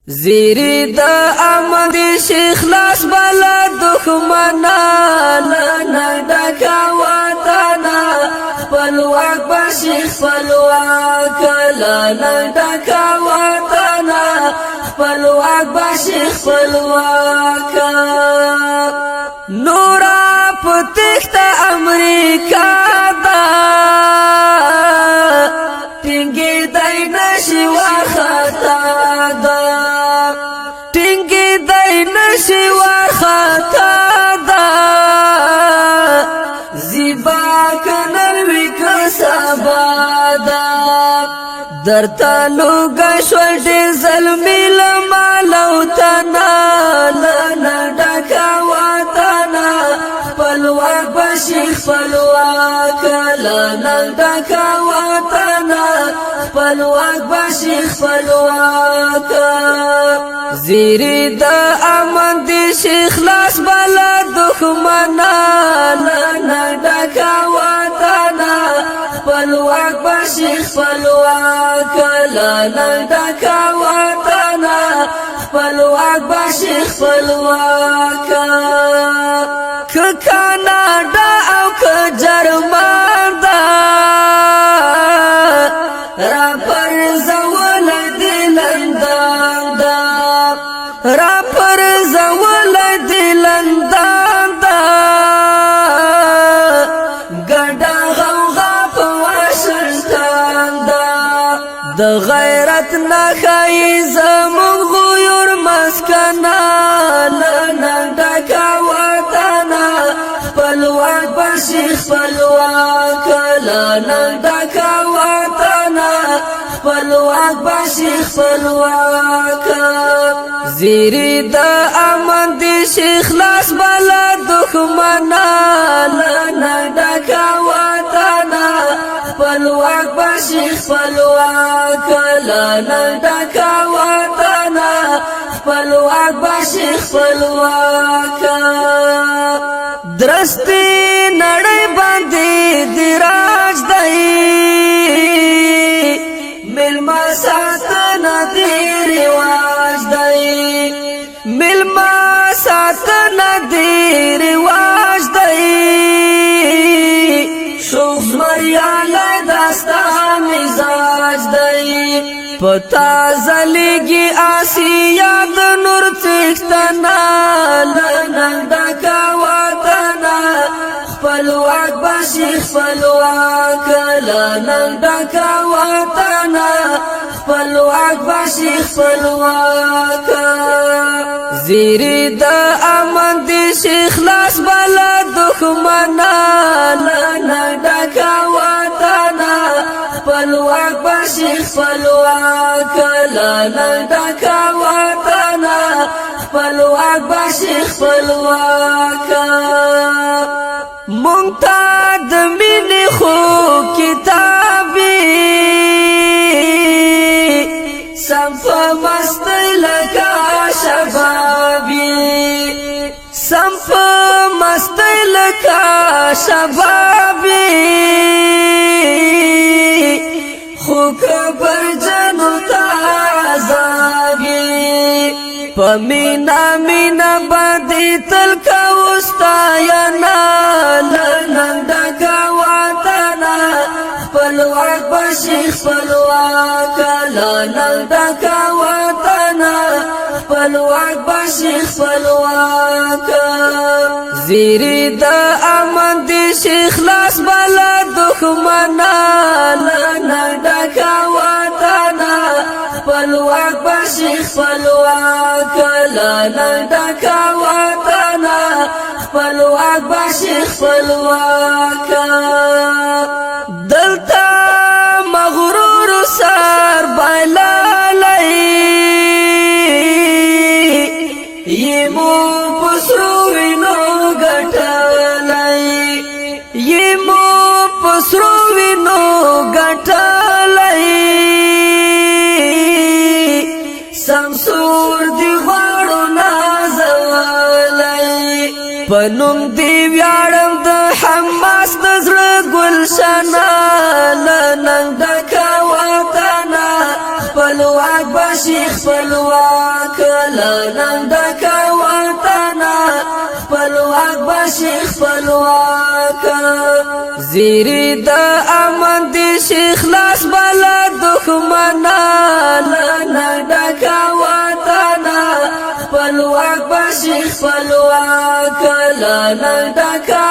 زیری دا آمد شیخ لاس بلا دخمنا لنا ڈکا وطنا خپلواک با شیخ خپلواک لنا ڈکا وطنا خپلواک با شیخ خپلواک نورا پتخت امریکا دا ٹنگی دای نشی وخطا دا ٹنگی دای نشی وخطا دا زیبا کنروی کسابا دا در تالو گشول دی ظلمی لمالو تنا لنا ڈکا وطنا خپلواک بشی خپلواک لنا ڈکا وطنا خپلواک بشی خپلواک زیری دا امن دی شیخ لاس بلا دخمنا لنا ڈکا وطنا خپلواک بشی خپلواک لنا ڈکا وطنا خپلواک بشی خپلواک کاناډا او جرمن دا را پر زول دی لندن دا را پر زول دی لندن دا ګډا غوغا په واشنگټن دا د غیرت نخای زمون غیور مسکنا لنا ډکا وطنا خپلواک بشی خپلواک لنا ډکا وطنا خپلواک بشی خپلواک زیری دا امن دی شیخ لاس بلا دخمنا لنا ډکا وطنا خپلواک بشی خپلواک لنا ډکا وطنا خپلواک بشی خپلواک درستی نړۍ باندې دی راج دی ملما ساتنه دی رواج دی ملما ساتنه دی رواج دی شوخ مریاله داستا مزاج دی پتا زلیگی آسیا د نور تختنا لنا ډکا وطنا خپلواک بشی خپلواک لنا ډکا وطنا خپلواک بشی خپلواک زیری دا امن دی شیخ لاس بلا دخمنا لنا ډکا وطنا خپلواک بشی خپلواک لنا ډکا وطنا خپلواک بشی خپلواک مونږ د مینې خو کتابي سم په مستی لکه شبابي سم په مستی لکه شبابي خو کبر جنو تا عذابي په مینا مینا باندې تل کوستا یا لنا ډکا وطنا خپلواک بشی خپلواک لنا ډکا وطنا خپلواک بشی خپلواک زیری دا امن دی شیخ لاس بلا دخمنا لنا ډکا وطنا خپلواک بشی خپلواک لنا ډکا وطنا خپلواک بشی خپلواک دلتا مغرور سر بایلالی یمو پسرو وینو گٹالی یمو پسرو وینو گٹالی سمسور دی غاڑو نازوالی پنوم دی ویارم دا حماس دزر گلشنا لننگ ڈکا وطنا خپلواک بشی خپلواک خپلواک لنن دکا وطنا خپلواک بشي خپلواک زیری دا امن دی شیخ لاس بلا دخمنا لنن دکا وطنا خپلواک بشي خپلواک لنن دکا